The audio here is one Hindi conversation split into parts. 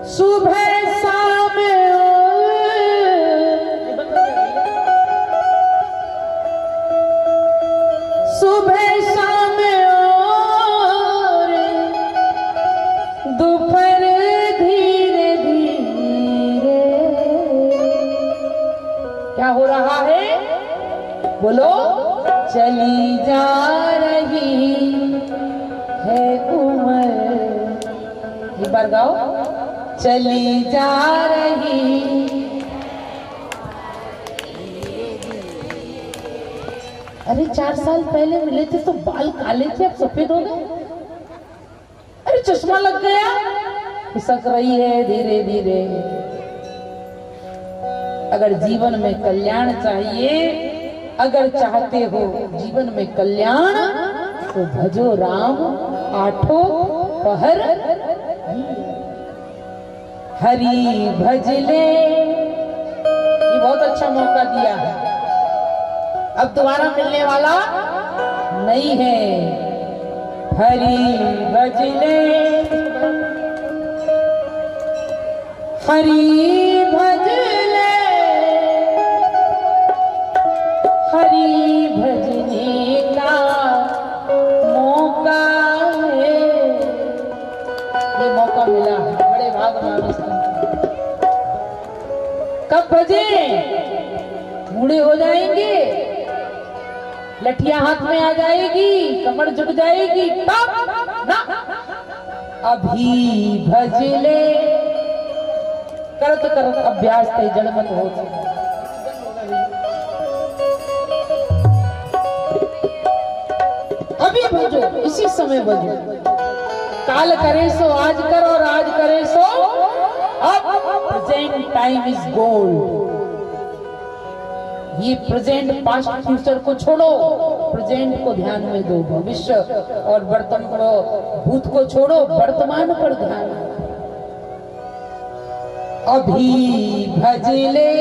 सुबह शाम सुबह शाम और दोपहर धीरे धीरे क्या हो रहा है बोलो। चली जा रही है उम्र, एक बार गाओ। चली जा रही। अरे 4 साल पहले मिले थे तो बाल काले थे, अब सफेद हो गए। अरे चश्मा लग गया, खिसक रही है धीरे धीरे। अगर जीवन में कल्याण चाहिए, अगर चाहते हो जीवन में कल्याण, तो भजो राम आठों पहर हरि भजले। ये बहुत अच्छा मौका दिया है, अब दोबारा मिलने वाला नहीं है। हरि भजले हरि भजले हरि भजने का मौका है। ये मौका मिला है, बड़े भाग मानुस। कब भजे? बूढ़े हो जाएंगे, लठिया हाथ में आ जाएगी, कमर झुक जाएगी, तब ना। अभी भजले करत करत अभ्यास थे जड़ मत हो। अभी भजो, इसी समय भजो। काल करे सो आज कर और आज करे सो अब। Present time is gold. ये प्रेजेंट पास्ट फ्यूचर को छोड़ो, प्रेजेंट को ध्यान में दो। भविष्य और वर्तमान को, भूत को छोड़ो, वर्तमान पर ध्यान। अभी भजले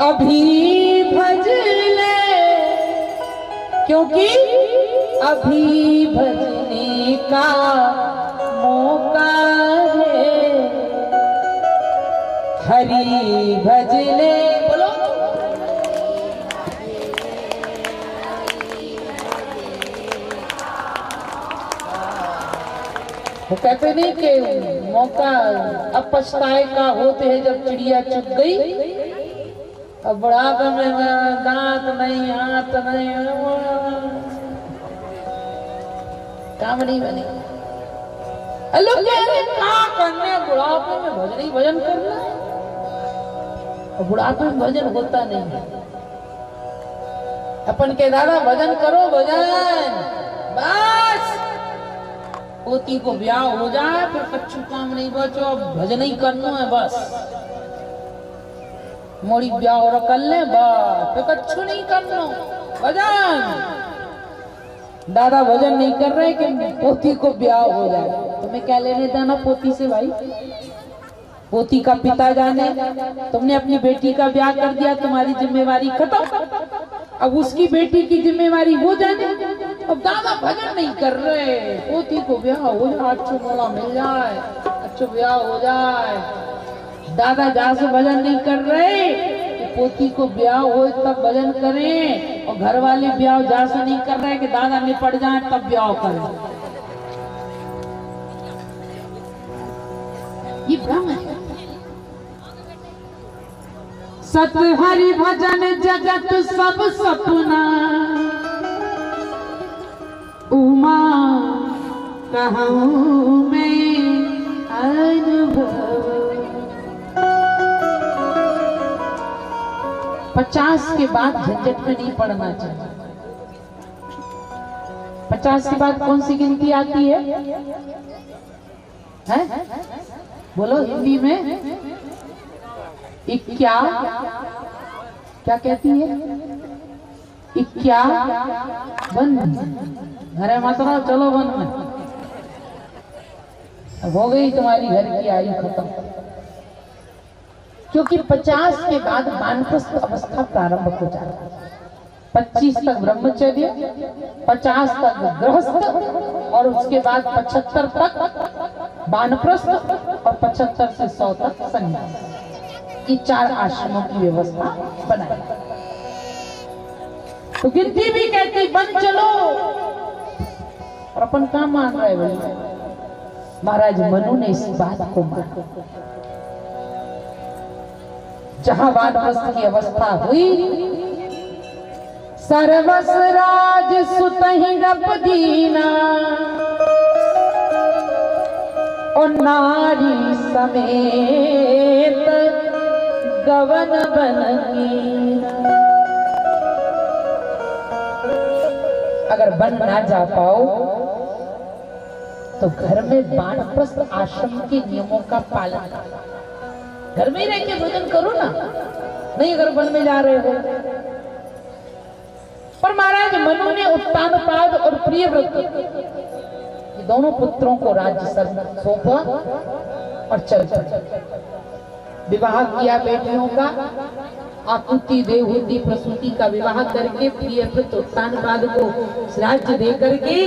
अभी भजले, क्योंकि अभी भजने का मौका है। हरि भजले बोलो। वो कहते नहीं कि मौका अब पछताए का होते है जब चिड़िया चुग गई। अब बुढ़ापे में दांत नहीं, हाथ नहीं, काम नहीं बने। लोग कह रहे क्या करने, बुढ़ापे में भजन भजन करना है। बुढ़ापे में भजन होता नहीं। अपन के दादा भजन करो, भजन बस। पोती को ब्याह हो जाए फिर कच्छु काम नहीं बचो, अब भजन ही करना है बस। मोड़ी ब्याह और कर ले बस, फिर कच्छु नहीं करना भजन। दादा भजन नहीं कर रहे कि पोती को ब्याह हो जाए। तुम्हें क्या लेने देना पोती से भाई? पोती का पिता जाने। तुमने अपनी बेटी का ब्याह कर दिया, तुम्हारी जिम्मेवारी खत्म। अब उसकी बेटी की जिम्मेवारी वो जाने। अब दादा भजन नहीं कर रहे, पोती को ब्याह हो जाए, अच्छो मोड़ा मिल जाए, अच्छो ब्याह हो जाए। दादा जहाँ से भजन नहीं कर रहे, पोती को ब्याह हो तब भजन करें। और घर वाले ब्याह जहाँ से नहीं कर रहे कि दादा निपट जाए तब ब्याह करें। ये भ्रम है। सत हरि भजन जगत सब सपना, उमा कहूँ मैं अनुभव। 50 के बाद झंझट में नहीं पड़ना चाहिए। 50 के बाद कौन सी गिनती आती है? बोलो हिंदी में। क्या कहती है? 51 घरे मत रहो, चलो वन में। अब हो गई तुम्हारी घर की आयु खत्म। क्योंकि 50 के बाद वानप्रस्थ अवस्था प्रारंभ हो जाती है। 25 तक ब्रह्मचर्य, 50 तक गृहस्थ और उसके बाद 75 तक वानप्रस्थ और 75 से 100 तक संन्यास, ये 4 आश्रमों की व्यवस्था बनाई। तो गिनती भी कहती बन चलो, और अपन कहाँ मान रहे भाई। महाराज मनु ने इस बात को माना। जहां वानप्रस्थ की अवस्था हुई, सर्वस राज सुतहि रप दीना, और नारी समेत गवन बन कीना। अगर बन ना जा पाओ तो घर में वानप्रस्थ आश्रम के नियमों का पालन करो। घर में ही रह के भोजन करो ना, नहीं अगर वन में जा रहे हो। पर महाराज मनु ने उत्तानपाद और प्रियव्रत ये दोनों पुत्रों को राज्य सौंपा और चल विवाह किया बेटियों का। आकुति देवहूति प्रसूति का विवाह करके प्रियव्रत उत्तानपाद को राज्य दे करके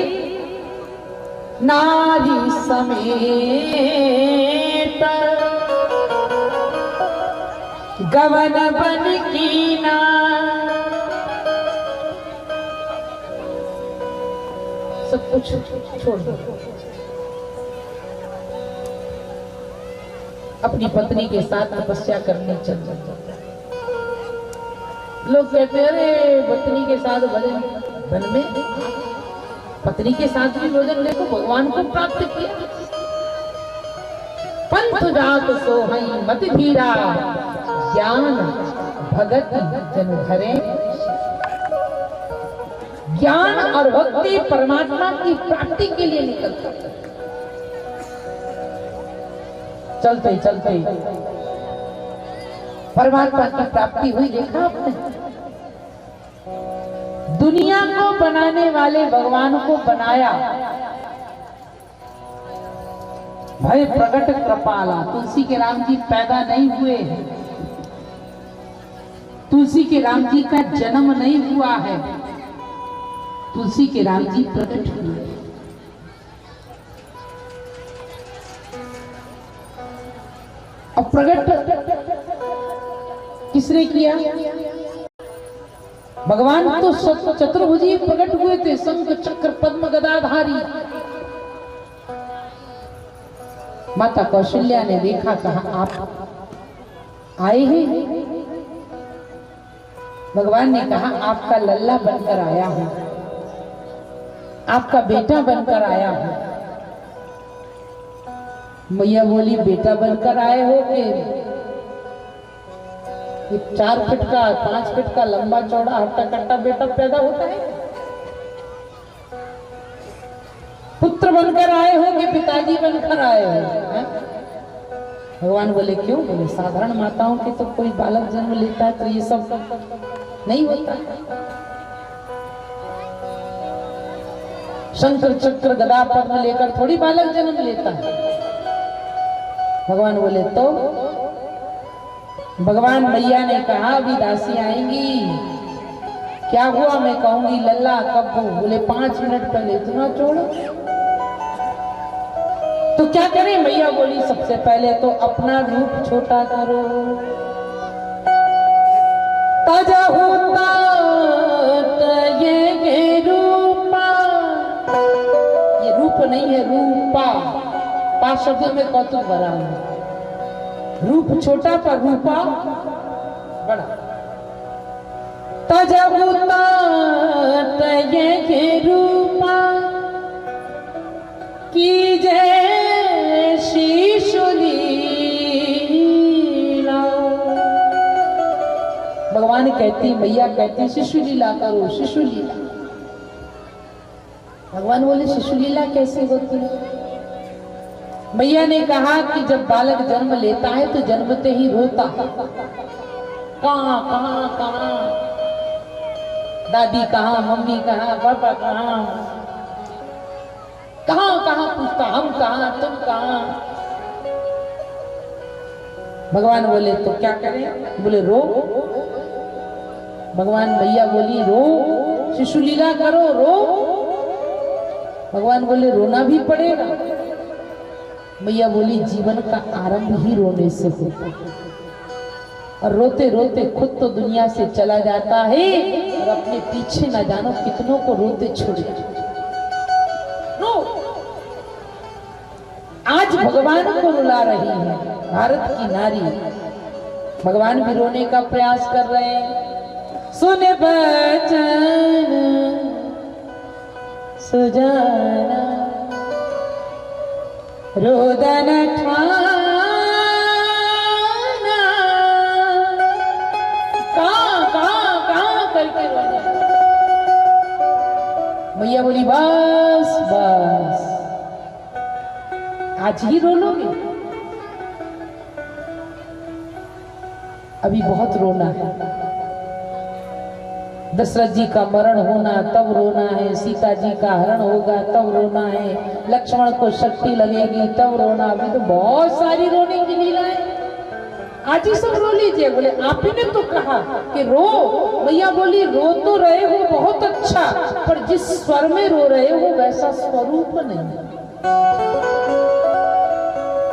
नारी समेत गवन बन कीना। सब कुछ छोड़ दो, अपनी पत्नी के साथ तपस्या करने चल जाते। लोग कहते हैं अरे पत्नी के साथ भजन, वन में पत्नी के साथ भी भोजन देखो, भगवान को प्राप्त किया। पंथ जात सोहई मति धीरा, ज्ञान भगत जन धरे। ज्ञान और भक्ति परमात्मा की प्राप्ति के लिए निकलते। चलते चलते परमात्मा की प्राप्ति हुई। देखा आपने, दुनिया को बनाने वाले भगवान को बनाया। भय प्रकट कृपाला, तुलसी के राम जी पैदा नहीं हुए हैं, तुलसी के राम जी का जन्म नहीं हुआ है, तुलसी के राम जी प्रकट हुए। और प्रकट किसने किया? भगवान तो चतुर्भुजी प्रकट हुए थे, शंख चक्र पद्म गदाधारी। माता कौशल्या ने देखा, कहा आप आए हैं? भगवान ने कहा आपका लल्ला बनकर आया हूं, आपका बेटा बनकर आया हूं। मैया बोली बेटा बनकर आए हो कि 4 फीट का 5 फीट का लंबा चौड़ा हट्टा कट्टा बेटा पैदा होता है? पुत्र बनकर आए हो कि पिताजी बनकर आए हो? भगवान बोले क्यों? बोले साधारण माताओं के तो कोई बालक जन्म लेता है तो ये सब नहीं होता। शंकर चक्र गदा पद्म लेकर थोड़ी बालक जन्म लेता है। भगवान बोले तो भगवान मैया ने कहा अभी दासी आएंगी, क्या हुआ? मैं कहूंगी लल्ला कब हो? बोले 5 मिनट पहले। इतना छोड़ो तो क्या करें? मैया बोली सबसे पहले तो अपना रूप छोटा करो। ये रूपा, ये रूप नहीं है रूपा, 5 शब्दों में कौतुक भरा है। रूप छोटा पर रूपा बड़ा। तजबुता ये रूपा की जय शिशुलीला। भगवान कहती, मैया कहती शिशुलीला करो, शिशुलीला। भगवान बोले शिशुलीला कैसे होती है? मैया ने कहा कि जब बालक जन्म लेता है तो जन्मते ही रोता है। कहाँ कहाँ कहाँ, दादी कहाँ, मम्मी कहाँ, पापा कहाँ, कहाँ कहाँ पूछता, हम कहाँ, तुम कहाँ। भगवान बोले तो क्या करें? बोले रो। भगवान मैया बोली रो, शिशु लीला करो, रो। भगवान बोले रोना भी पड़ेगा। मैया बोली जीवन का आरंभ ही रोने से होता है, और रोते रोते खुद तो दुनिया से चला जाता है और अपने पीछे न जानो कितनों को रोते छोड़ नो। आज भगवान को रुला रही है भारत की नारी, भगवान भी रोने का प्रयास कर रहे हैं। सुन बचन सुजाना रोदन ठाना, कहाँ करके रोने। मैया बोली बस बस आज ही रो लोगे, अभी बहुत रोना है। दशरथ जी का मरण होना तब रोना है, सीता जी का हरण होगा तब रोना है, लक्ष्मण को शक्ति लगेगी तब रोना। अभी तो बहुत सारी रोने की लीलाएं, आज ही सब रो लीजिए। बोले आप ही ने तो कहा कि रो। मैया बोली रो तो रहे हो बहुत अच्छा, पर जिस स्वर में रो रहे हो वैसा स्वरूप नहीं।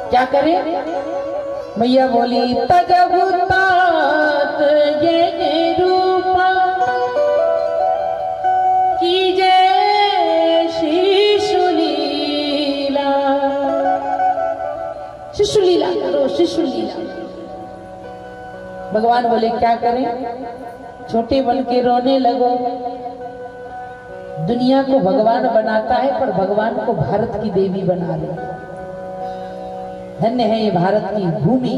क्या करें? मैया बोली तजबु तात ये रूपा कीजे शिशु लीला। शिशु लीला करो, शिशु लीला। भगवान बोले क्या करें, छोटे बन के रोने लगो। दुनिया को भगवान बनाता है पर भगवान को भारत की देवी बना ले। धन्य है ये भारत की भूमि,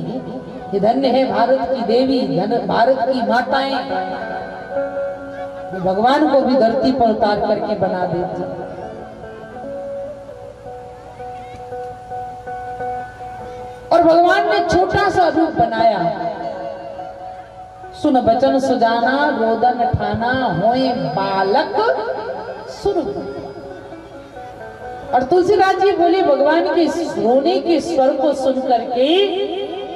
ये धन्य है भारत की देवी, भारत की माताएं, वो भगवान को भी धरती पर उतार करके बना देती। और भगवान ने छोटा सा रूप बनाया। सुन बचन सुजाना रोदन ठाना होए बालक सुन। और तुलसीदास जी बोले भगवान के रोने के स्वर को सुन करके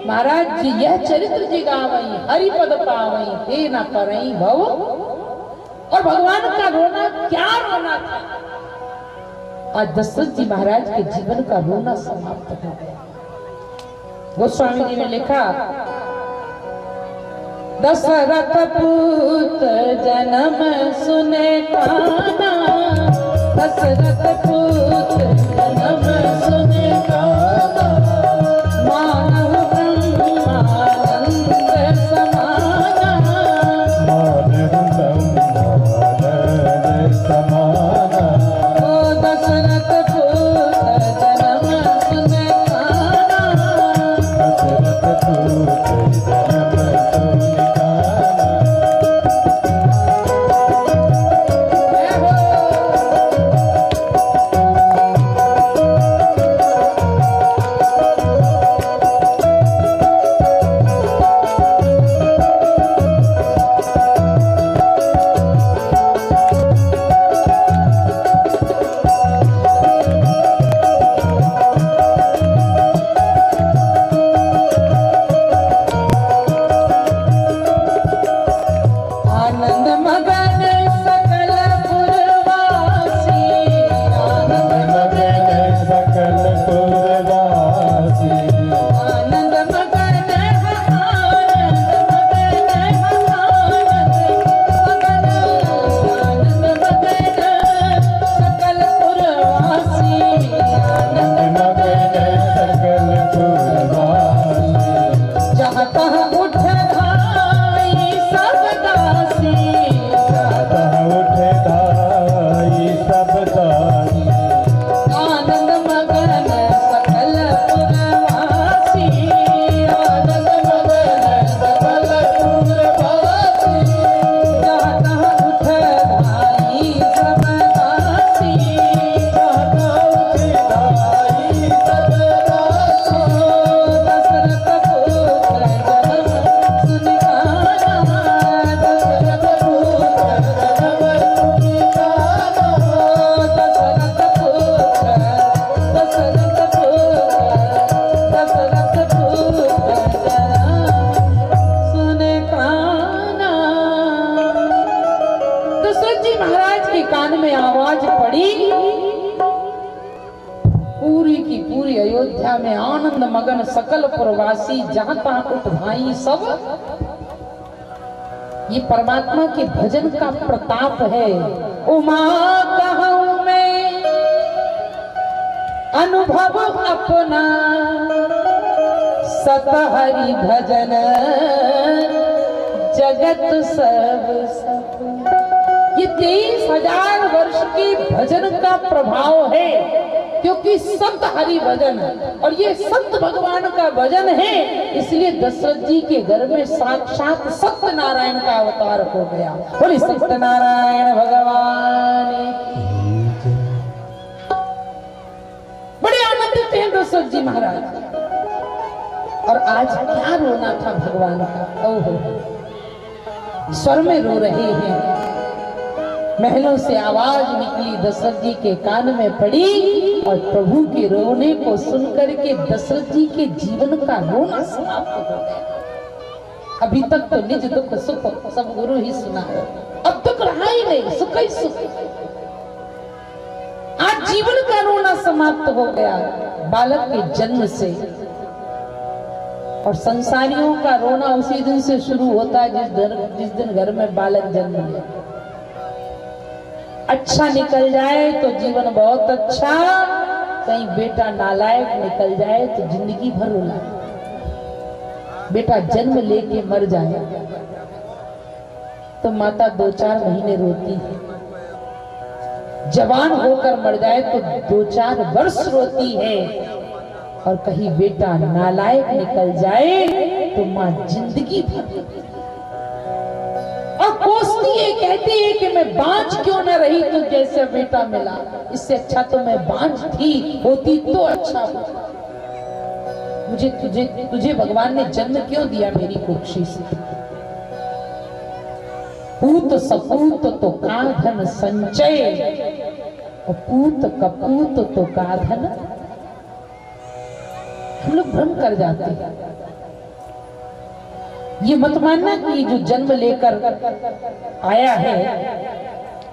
महाराज जी यह चरित्र जी गावई हरि पद पावई हे न परई भव। और भगवान का रोना क्या रोना था। आज दशरथ जी महाराज के जीवन का रोना समाप्त हो गया। गोस्वामी जी ने लिखा दशरथ पुत्र जन्म सुने काना, दशरथ पुत्र जन्म सुने काना, मानव ब्रह्मानंद समाना, मानव ब्रह्मानंद समाना। ओ दशरथ पुत्र जन्म सुने काना, दशरथ पुत्र जन्म सुने काना। है आनंद मगन सकल प्रवासी, जहां तहां उठ भाई सब। ये परमात्मा के भजन का प्रताप है। उमा कहूं मैं अनुभव अपना, सत हरि भजन जगत सब सब। ये 23,000 वर्ष की भजन का प्रभाव है, क्योंकि संत हरि भजन और ये संत भगवान का भजन है, इसलिए दशरथ जी के घर में साक्षात सत्यनारायण का अवतार हो गया। बोले सत्यनारायण भगवान। बड़े आनंदित हैं दशरथ जी महाराज। और आज क्या रोना था भगवान का। ओहो, स्वर में रो रहे हैं। महलों से आवाज निकली, दशरथ जी के कान में पड़ी और प्रभु के रोने को सुनकर के दशरथ जी के जीवन का रोना समाप्त हो गया। अभी तक तो निज दुख सुख सब गुरु ही सुना है, अब दुख रहा ही नहीं, सुख ही सुख। आज जीवन का रोना समाप्त हो गया बालक के जन्म से। और संसारियों का रोना उसी दिन से शुरू होता है जिस दिन घर में बालक जन्म ले। अच्छा निकल जाए तो जीवन बहुत अच्छा, कहीं बेटा नालायक निकल जाए तो जिंदगी भर रोना। बेटा जन्म लेके मर जाए तो माता 2-4 महीने रोती है, जवान होकर मर जाए तो 2-4 वर्ष रोती है, और कहीं बेटा नालायक निकल जाए तो माँ जिंदगी भर। और कोसती है, कहती है कि मैं बांझ क्यों न रही तो जैसे बेटा मिला, इससे अच्छा तो मैं बांझ थी होती तो अच्छा होता। तुझे भगवान ने जन्म क्यों दिया मेरी कुक्षी से। पूत सपूत तो का धन संचय, और पूत कपूत तो का धन। हम लोग भ्रम कर जाते हैं। ये मत मानना कि जो जन्म लेकर आया है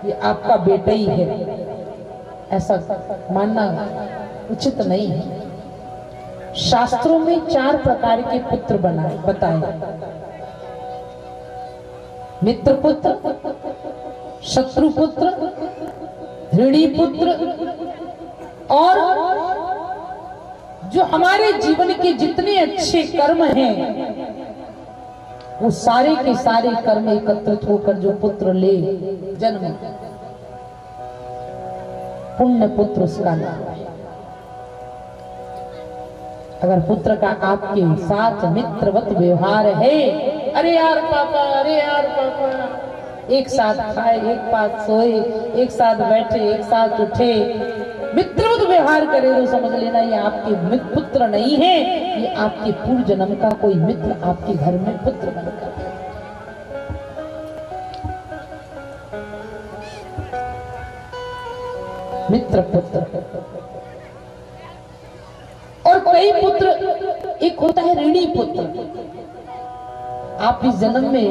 ये आपका बेटा ही है, ऐसा मानना उचित नहीं है। शास्त्रों में 4 प्रकार के पुत्र बताए। मित्र पुत्र, शत्रु पुत्र, ऋणी पुत्र, और जो हमारे जीवन के जितने अच्छे कर्म हैं वो सारे के सारे कर्म एकत्रित होकर जो पुत्र ले जन्म, पुण्य पुत्र उसका नाम है। अगर पुत्र का आपके साथ मित्रवत व्यवहार है, अरे यार पापा, अरे यार पापा, एक साथ खाए, एक साथ सोए, एक साथ बैठे, एक साथ उठे, मित्रवत व्यवहार करे, तो समझ लेना ये आपके पुत्र नहीं है, ये आपके पूर्व जन्म का कोई मित्र आपके घर में पुत्र बनकर। मित्र पुत्र। और कई पुत्र, एक होता है ऋणी पुत्र। आप इस जन्म में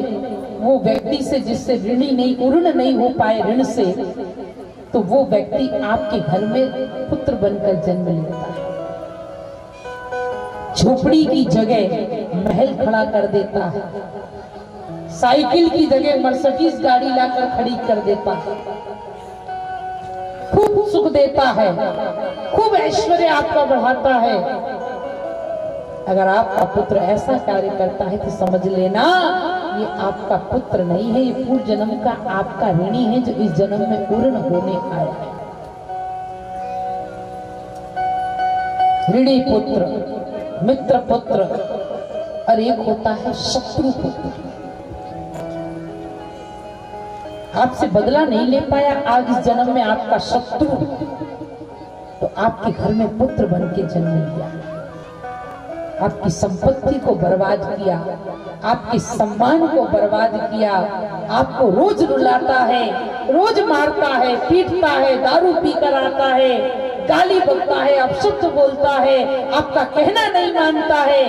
वो व्यक्ति से जिससे ऋणी नहीं, ऋण नहीं हो पाए ऋण से, तो वो व्यक्ति आपके घर में पुत्र बनकर जन्म लेता है। झोपड़ी की जगह महल खड़ा कर देता है, साइकिल की जगह मर्सिडीज गाड़ी लाकर खड़ी कर देता है, खूब सुख देता है, खूब ऐश्वर्य आपका बढ़ाता है। अगर आपका पुत्र ऐसा कार्य करता है तो समझ लेना ये आपका पुत्र नहीं है, ये पूर्व जन्म का आपका ऋणी है जो इस जन्म में पूर्ण होने आया है। ऋणी पुत्र, मित्र पुत्र, और एक होता है शत्रु पुत्र। आपसे बदला नहीं ले पाया आज इस जन्म में आपका शत्रु, तो आपके घर में पुत्र बन के जन्म लिया, आपकी संपत्ति को बर्बाद किया, आपके सम्मान को बर्बाद किया, आपको रोज रुलाता है, रोज मारता है, पीटता है, दारू पीकर आता है, गाली बकता है, अपशब्द बोलता है, आपका कहना नहीं मानता है,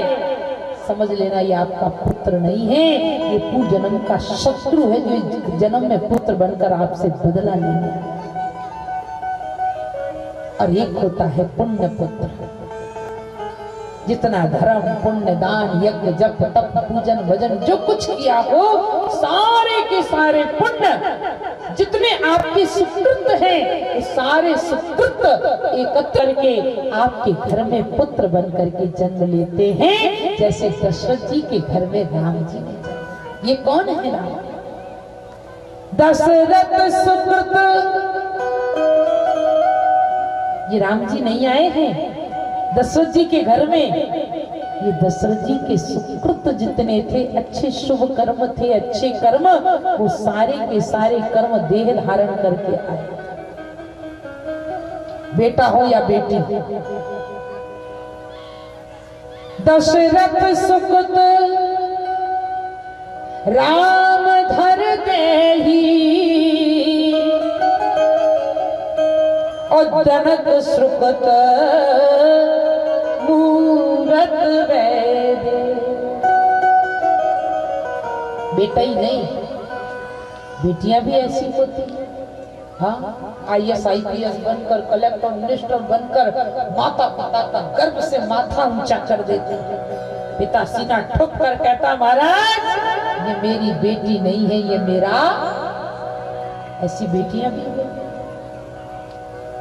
समझ लेना ये आपका पुत्र नहीं है, ये पूर्व जन्म का शत्रु है जो जन्म में पुत्र बनकर आपसे बदला लेने आया। और एक होता है पुण्य पुत्र। जितना धर्म पुण्य दान यज्ञ जप तप पूजन भजन जो कुछ किया हो, सारे के सारे पुण्य जितने आपके सुकृत हैं, सारे सुकृत एकत्र करके आपके घर में पुत्र बन करके जन्म लेते हैं, जैसे दशरथ जी के घर में राम जी ने जन्म। ये कौन है राम? दशरथ सुकृत। ये राम जी नहीं आए हैं दशरथ जी के घर में, ये दशरथ जी के सुकृत जितने थे, अच्छे शुभ कर्म थे, अच्छे कर्म, वो सारे के सारे कर्म देह धारण करके आए। बेटा हो या बेटी, दशरथ सुकृत राम धर देहि, और जनक सुकृत मूरत वैदे। बेटा ही नहीं, बेटियां भी ऐसी होती हैं। हाँ, IAS IPS बनकर, कलेक्टर मिनिस्टर बनकर माता पिता का गर्व से माथा ऊंचा कर देते हैं। पिता सीना ठोक कर कहता, महाराज ये मेरी बेटी नहीं है, ये मेरा। ऐसी बेटियां भी हैं।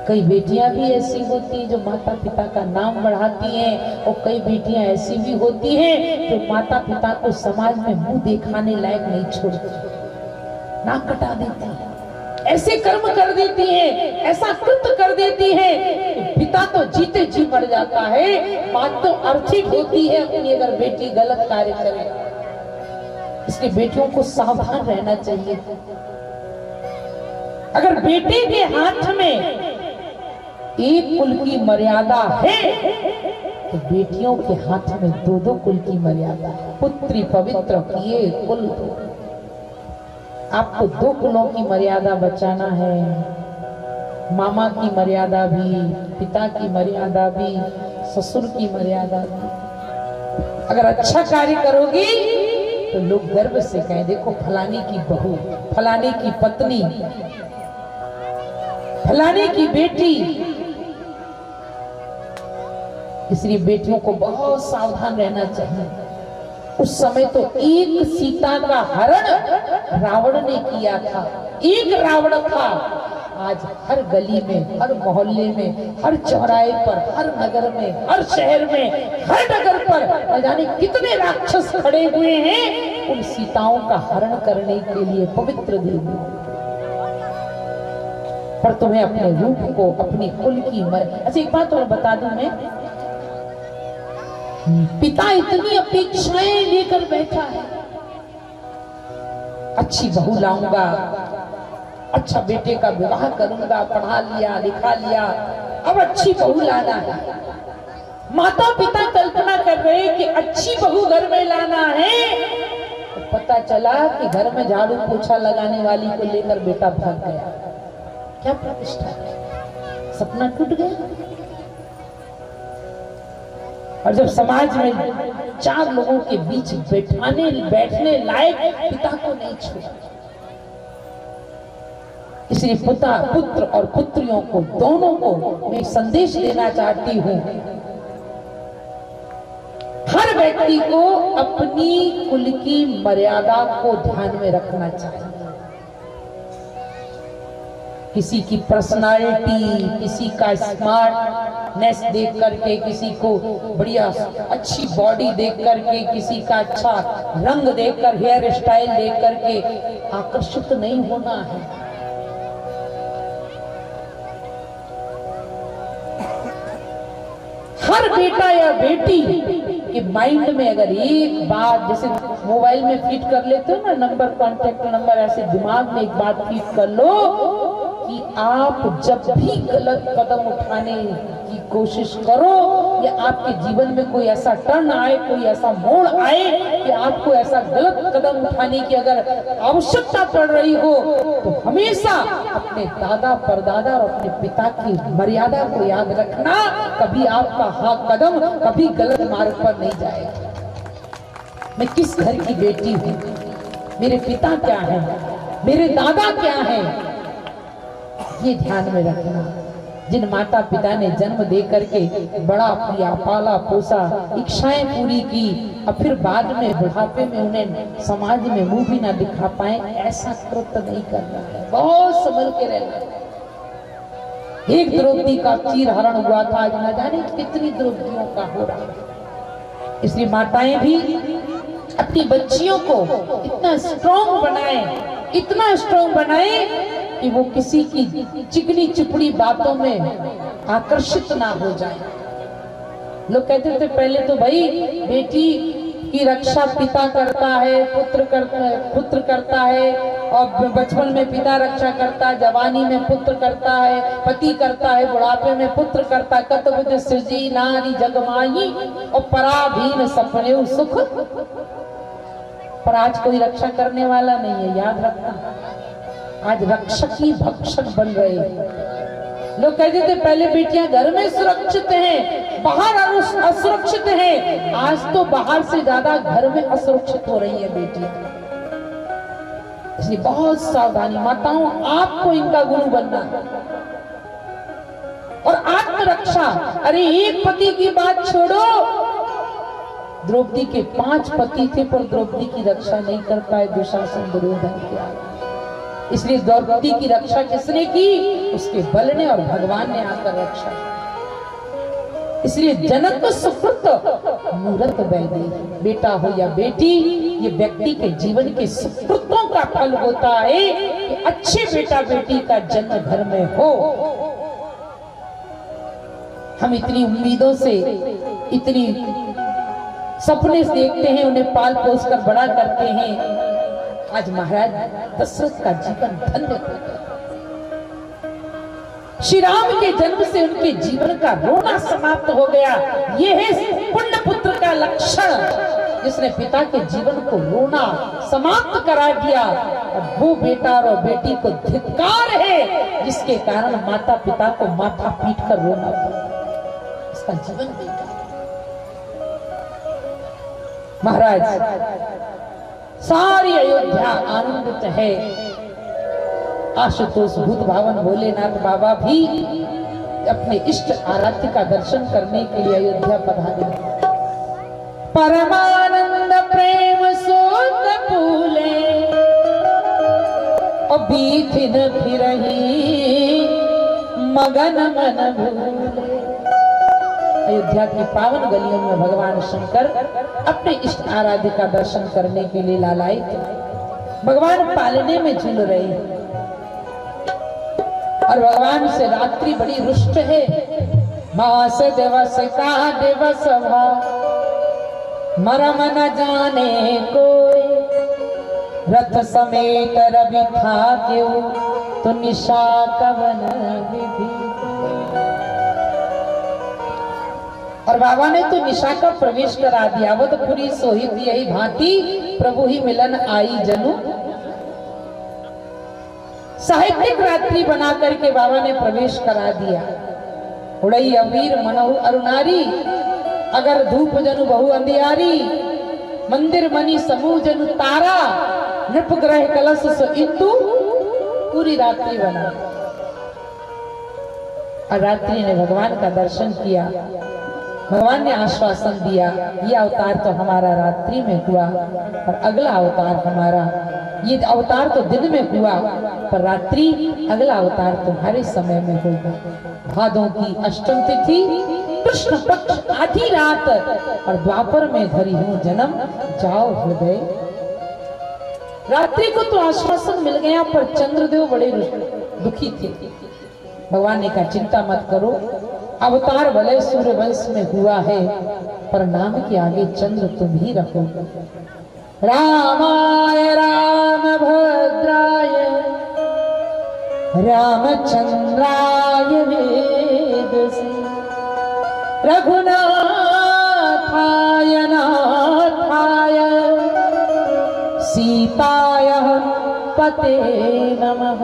कई बेटियां भी ऐसी होती हैं जो माता पिता का नाम बढ़ाती हैं, और कई बेटियां ऐसी भी होती हैं जो माता पिता को समाज में मुंह दिखाने लायक नहीं छोड़ती, नाक कटा देती हैं, ऐसे कर्म कर देती हैं, ऐसा कृत्य कर देती हैं। पिता तो जीते जी मर जाता है, मां तो अर्थिक होती है अपनी अगर बेटी गलत कार्य करे। इसलिए बेटियों को सावधान रहना चाहिए। अगर बेटे के हाथ में एक कुल की मर्यादा है, तो बेटियों के हाथ में दो दो कुल की मर्यादा है। पुत्री पवित्र किए कुल दो। आपको दो कुलों की मर्यादा बचाना है, मामा की मर्यादा भी, पिता की मर्यादा भी, ससुर की मर्यादा भी। अगर अच्छा कार्य करोगी तो लोग गर्व से कहें, देखो फलाने की बहू, फलाने की पत्नी, फलाने की बेटी। इसलिए बेटियों को बहुत सावधान रहना चाहिए। उस समय तो एक सीता का हरण रावण ने किया था, एक रावण था। आज हर गली में, हर मोहल्ले में, हर चौराहे पर, हर नगर में, हर शहर में, हर नगर पर न जाने कितने राक्षस खड़े हुए हैं उन सीताओं का हरण करने के लिए। पवित्र देवी, पर तुम्हें अपने रूप को, अपनी कुल की अच्छा एक बात और बता दूं मैं, पिता इतनी अपेक्षाएं लेकर बैठा है, अच्छी बहू लाऊंगा, अच्छा बेटे का विवाह करूंगा, पढ़ा लिया लिखा लिया, अब अच्छी बहू लाना है। माता पिता कल्पना कर रहे कि अच्छी बहू घर में लाना है, तो पता चला कि घर में झाड़ू पोछा लगाने वाली को लेकर बेटा भाग गया। क्या प्रतिष्ठा है, सपना टूट गया। और जब समाज में चार लोगों के बीच बैठने लायक पिता को नहीं छोड़ा। इसलिए पिता, पुत्र और पुत्रियों को, दोनों को मैं संदेश देना चाहती हूं, हर व्यक्ति को अपनी कुल की मर्यादा को ध्यान में रखना चाहिए। किसी की पर्सनालिटी, किसी का स्मार्टनेस देख करके, किसी को बढ़िया अच्छी बॉडी देख करके, किसी का अच्छा रंग देखकर, हेयर स्टाइल देख करके आकर्षित नहीं होना है। हर बेटा या बेटी के माइंड में अगर एक बात, जैसे मोबाइल में फीड कर लेते हो ना नंबर, कॉन्टेक्ट नंबर, ऐसे दिमाग में एक बात फीड कर लो कि आप जब भी गलत कदम उठाने की कोशिश करो, या आपके जीवन में कोई ऐसा टर्न आए, कोई ऐसा मोड़ आए कि आपको ऐसा गलत कदम उठाने की अगर आवश्यकता पड़ रही हो, तो हमेशा अपने दादा परदादा और अपने पिता की मर्यादा को याद रखना। कभी आपका हाथ कदम कभी गलत मार्ग पर नहीं जाएगा। मैं किस घर की बेटी हूँ, मेरे पिता क्या है, मेरे दादा क्या है, ये ध्यान में रखना। जिन माता पिता ने जन्म दे करके बड़ा किया, पाला पोसा, इच्छाएं पूरी की, और फिर बाद में बुढ़ापे में उन्हें समाज में मुंह भी ना दिखा पाए, ऐसा कृत्य नहीं करना है। बहुत संभल के रहना है। एक द्रौपदी का चीर हरण हुआ था, आज न जाने कितनी द्रौपदियों का हो रहा है। इसलिए माताएं भी अपनी बच्चियों को इतना स्ट्रॉन्ग बनाए, इतना स्ट्रॉन्ग बनाए कि वो किसी की चिकनी चिपड़ी बातों में आकर्षित ना हो जाए। लोग कहते थे पहले तो भाई बेटी की रक्षा पिता करता है, पुत्र करता है, और बचपन में पिता रक्षा करता है, जवानी में पुत्र करता है, पति करता है, बुढ़ापे में पुत्र करता है। कतबुद सृजी नारी जगमाई और पराधीन सपने सुख। पर आज कोई रक्षा करने वाला नहीं है, याद रखना। आज रक्षक ही भक्षक बन रहे हैं। लोग कहते थे पहले बेटियां घर में सुरक्षित हैं, बाहर असुरक्षित हैं। आज तो बाहर से ज्यादा घर में असुरक्षित हो रही है बेटियां। इसलिए बहुत सावधानी माताओं, आपको इनका गुरु बनना है। और आत्मरक्षा, अरे एक पति की बात छोड़ो, द्रौपदी के 5 पति थे पर द्रौपदी की रक्षा नहीं कर पाए दुशासन दुर्योधन के आगे। इसलिए द्रौपदी की रक्षा किसने की? उसके बल ने और भगवान ने आकर रक्षा। इसलिए जनक सुकृत मूरत वैदे, बेटा हो या बेटी, ये व्यक्ति के जीवन के सुकृतों का फल होता है कि अच्छे बेटा बेटी का जन्म घर में हो। हम इतनी उम्मीदों से, इतनी सपने देखते हैं, उन्हें पाल पोस कर बड़ा करते हैं। आज महाराज दशरथ का जीवन धन्य हो गया। श्री राम के जन्म से उनके जीवन का रोना समाप्त हो गया। यह है पुण्य पुत्र का लक्षण, जिसने पिता के जीवन को रोना समाप्त करा दिया। और वो बेटा और बेटी को धिक्कार है जिसके कारण माता पिता को माथा पीट कर रोना पड़ा। इसका जीवन बेकार। महाराज सारी अयोध्या आनंदित है। आशुतोष भूत भावन भोलेनाथ बाबा भी अपने इष्ट आराध्य का दर्शन करने के लिए अयोध्या पधारे। परमानंद प्रेम सोत फूले और बीथिन फिरही मगन मन भूले। अयोध्या की पावन गलियों में भगवान शंकर अपने इष्ट आराध्य का दर्शन करने के लिए लालाए थे। भगवान पालने में झूल रहे हैं और भगवान से रात्रि बड़ी रुष्ट है। मास दिवस का दिवस भा मरम न जाने कोई, रथ समेत रवि था क्यों तो निशा कवन विधि। और बाबा ने तो निशा का प्रवेश करा दिया। वो तो पूरी सोहित यही भांति प्रभु ही मिलन आई जनु। साहित्यिक रात्रि बना करके बाबा ने प्रवेश करा दिया। उड़ई अवीर मनहु अरुणारी, अगर धूप जनु बहु अंधियारी, मंदिर मनी समूह जनु तारा, नृप ग्रह कलश सो इंदु। पूरी रात्रि बना और रात्रि ने भगवान का दर्शन किया। भगवान ने आश्वासन दिया, ये अवतार तो हमारा रात्रि में हुआ और अगला अवतार हमारा, ये अवतार तो दिन में हुआ पर रात्रि, अगला अवतार तुम्हारे समय में होगा। भादों की अष्टम तिथि, कृष्ण पक्ष आधी रात, और द्वापर में धरी हूँ जन्म, जाओ हृदय। रात्रि को तो आश्वासन मिल गया पर चंद्रदेव बड़े दुखी थे। भगवान ने कहा चिंता मत करो, अवतार भले सूर्यवंश में हुआ है पर नाम के आगे चंद्र तुम ही रखो। रामाय राम भद्राय रामचंद्राय वेदसे, रघुनाथाय नाथाय सीताय पते नमः।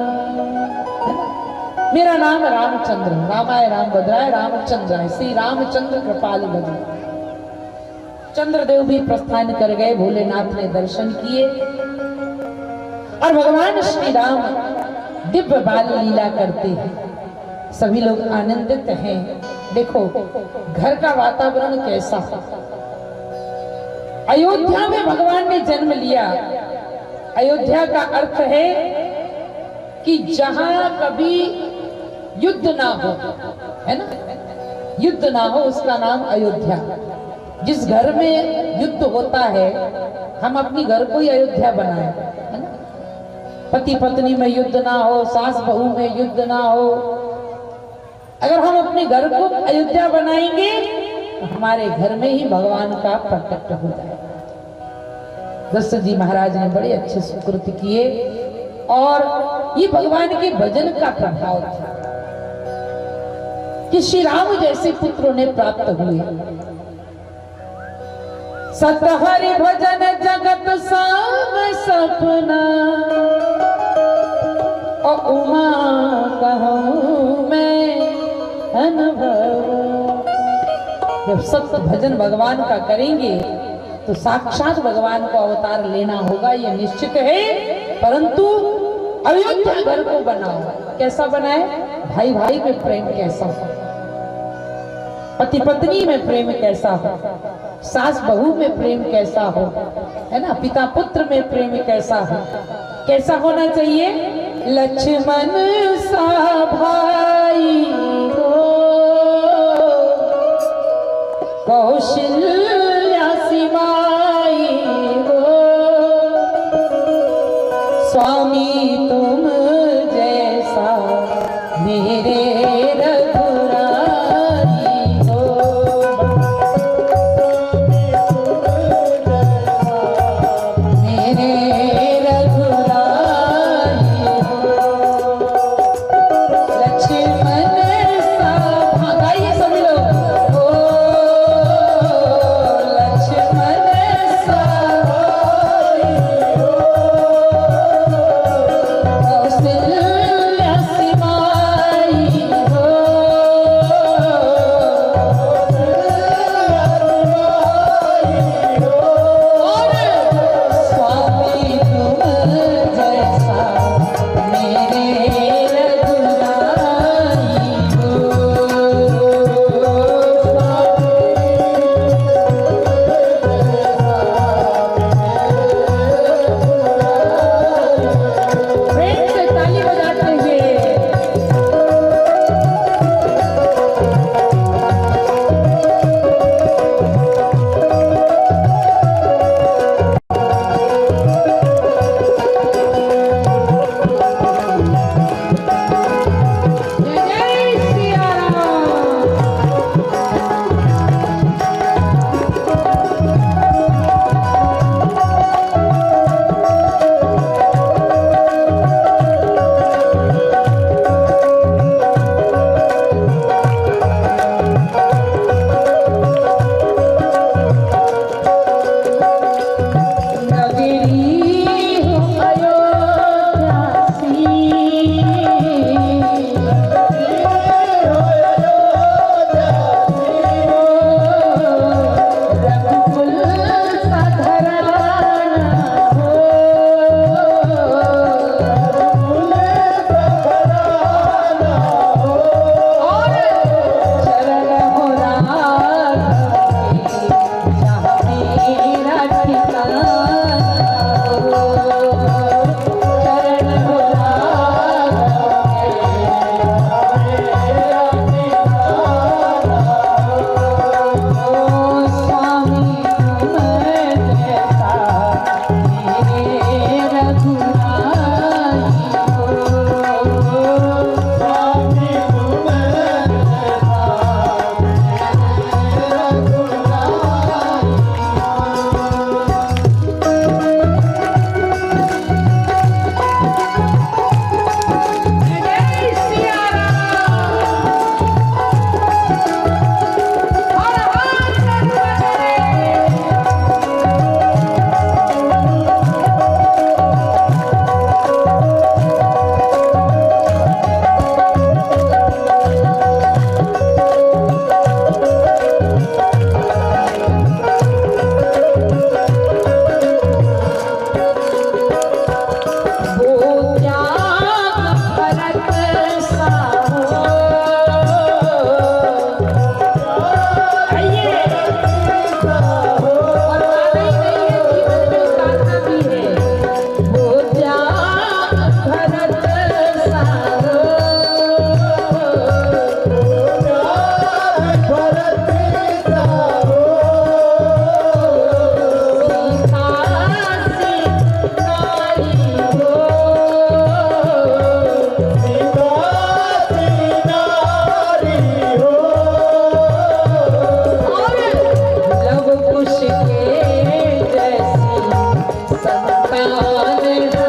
मेरा नाम रामचंद्र, रामाय राम भद्राय रामचंद्राय, श्री रामचंद्र कृपालु भद्र। चंद्रदेव भी प्रस्थान कर गए। भोलेनाथ ने दर्शन किए और भगवान श्री राम दिव्य बाल लीला करते हैं। सभी लोग आनंदित हैं। देखो घर का वातावरण कैसा। अयोध्या में भगवान ने जन्म लिया। अयोध्या का अर्थ है कि जहां कभी युद्ध ना हो, है ना, युद्ध ना हो उसका नाम अयोध्या। जिस घर में युद्ध होता है हम अपनी घर को ही अयोध्या बनाए, है ना। पति पत्नी में युद्ध ना हो, सास बहू में युद्ध ना हो। अगर हम अपने घर को अयोध्या बनाएंगे तो हमारे घर में ही भगवान का प्रकट हो जाएगा। दशरथ जी महाराज ने बड़े अच्छे सुकृत किए और ये भगवान के भजन का प्रभाव था कि श्री राम जैसे पुत्र उन्हें प्राप्त हुए। सतहरि भजन जगत साम सपना और उमा कहूं मैं अनुभव। जब सत्य भजन भगवान का करेंगे तो साक्षात भगवान को अवतार लेना होगा, ये निश्चित है। परंतु अयोध्या घर को बनाओ। कैसा बनाए? भाई भाई में प्रेम कैसा हो, पति पत्नी में प्रेम कैसा हो, सास बहू में प्रेम कैसा हो, है ना, पिता पुत्र में प्रेम कैसा हो, कैसा होना चाहिए? लक्ष्मण सा भाई हो, कौशल्या सी माई हो, स्वामी तुम जैसा मेरे कुश के जैसी संतान हमारी हो।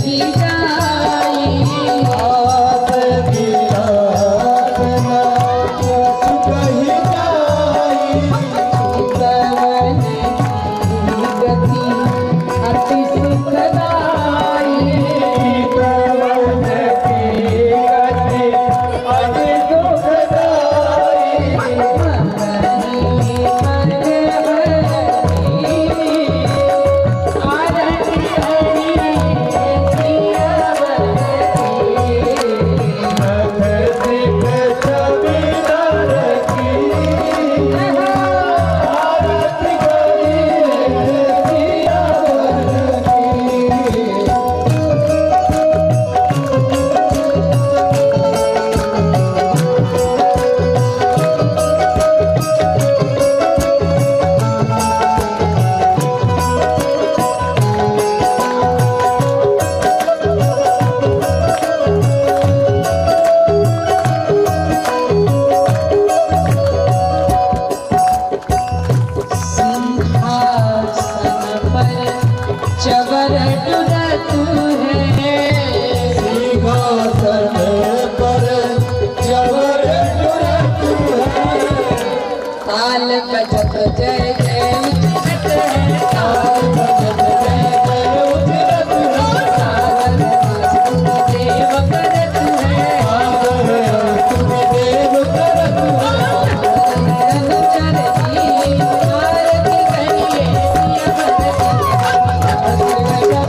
कही जाई बात विराट ना कुछ कही जाई चितवन की गति अति सुखदाई चितवन की गति अति सुखदाई मंगनी मन हरी आरती हरी नख सिख छबीदार की आरती करिए सियावर की सिंहासन पर चवर तुरत है सिंहासन पर चवर तुरत है ताल बजत जय जय उठत है ताल बजत जय जय उठत है सागर देव करत है सागर तुम देव करत है अनुचर जी आरती करिए सिया आरती करिए सिया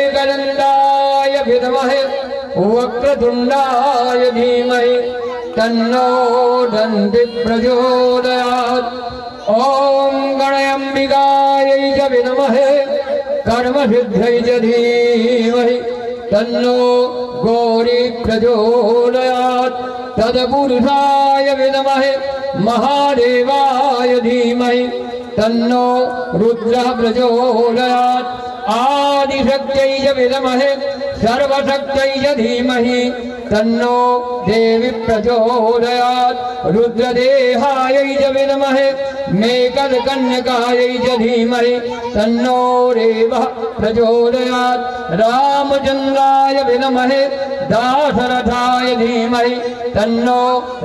एकदन्ताय विद्महे वक्रतुण्डाय धीमहि तन्नो दन्ति प्रचोदयात् ॐ गणयम्बिकायै च विद्महे कर्मसिद्ध्यै च धीमहि तन्नो गौरी प्रचोदयात् तत्पुरुषाय विद्महे महादेवाय धीमहि तन्नो रुद्रः प्रचोदयात् आदिशक्त्यै च विद्महे सर्वशक्त्यै च धीमहि तन्नो देवी प्रचोदयात् रुद्रदेहायै च विद्महे मेकलकन्यकायै च धीमहि तन्नो देवः प्रचोदयात् रामचन्द्राय विद्महे दाशरथाय धीमहि तन्नो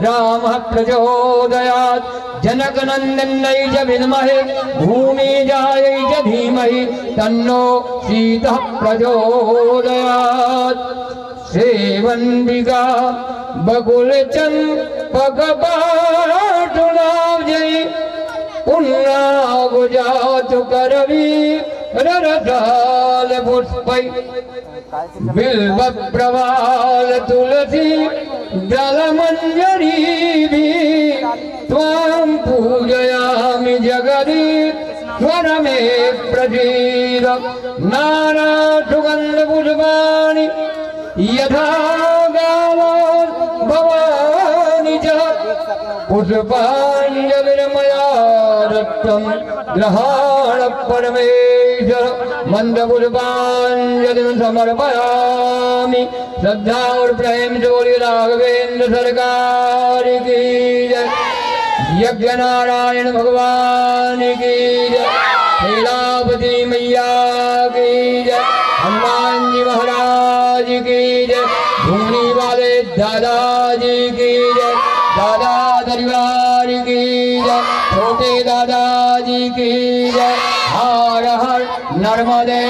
रामः प्रचोदयात् जनकनन्दन्यै च विद्महे भूमिजायै च धीमहि तन्नो सीतः प्रचोदयात् सेवन्दिका बकुलचम्पकपाटुलाब्जै पुण्णागुजातु करवी ररसाल पुष्पै बिल्वप्रवाल तुलसी दलमञ्जरीभिः त्वां पूजयामि जगदीश्वर मे प्रसीद नाना सुगन्धपुष्पाणि यथा गावो पुष्पाञ्जलिर्मया दत्तं ग्रहाण परमेश्वर मंदपुष्पाञ्जलिं समर्पयामि। श्रद्धा और प्रेम से बोलिए राघवेंद्र सरकार की जय। यज्ञ नारायण भगवान की जय। लीलावती मैया की जय। हनुमान जी महाराज की जय। धूनी वाले दादाजी की जय। दादा दरबार की जय। छोटे दादाजी की जय। हर हर नर्मदे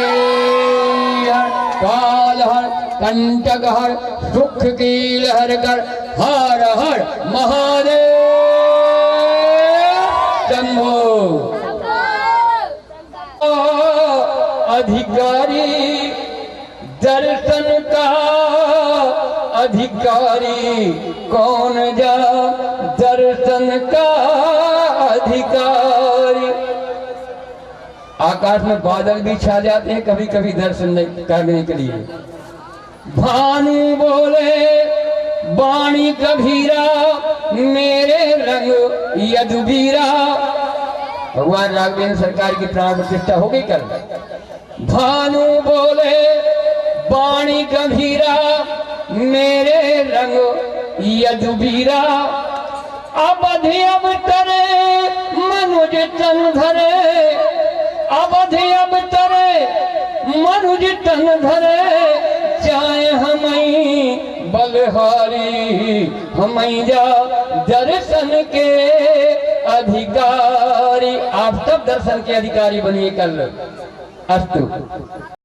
हर काल हर कंटक हर सुख की लहर कर हर हर महादेव शंभो। अधिकारी दर्शन का अधिकारी कौन जा दर्शन का अधिकारी। आकाश में बादल भी छा जाते हैं कभी कभी दर्शन करने के लिए। भानु बोले वाणी कबीरा मेरे रंग यदुबीरा। भगवान राघवेंद्र सरकार की प्राण प्रतिष्ठा हो गई कल। भानु बोले वाणी कबीरा मेरे रंग यदुबीरा। अवधि अवतरे मनुज तन धरे। अवधि अवतरे मनुज तन धरे। चाहे हमई बलहारी हमई जा दर्शन के अधिकारी। आप सब दर्शन के अधिकारी बनिए कल। अस्तु।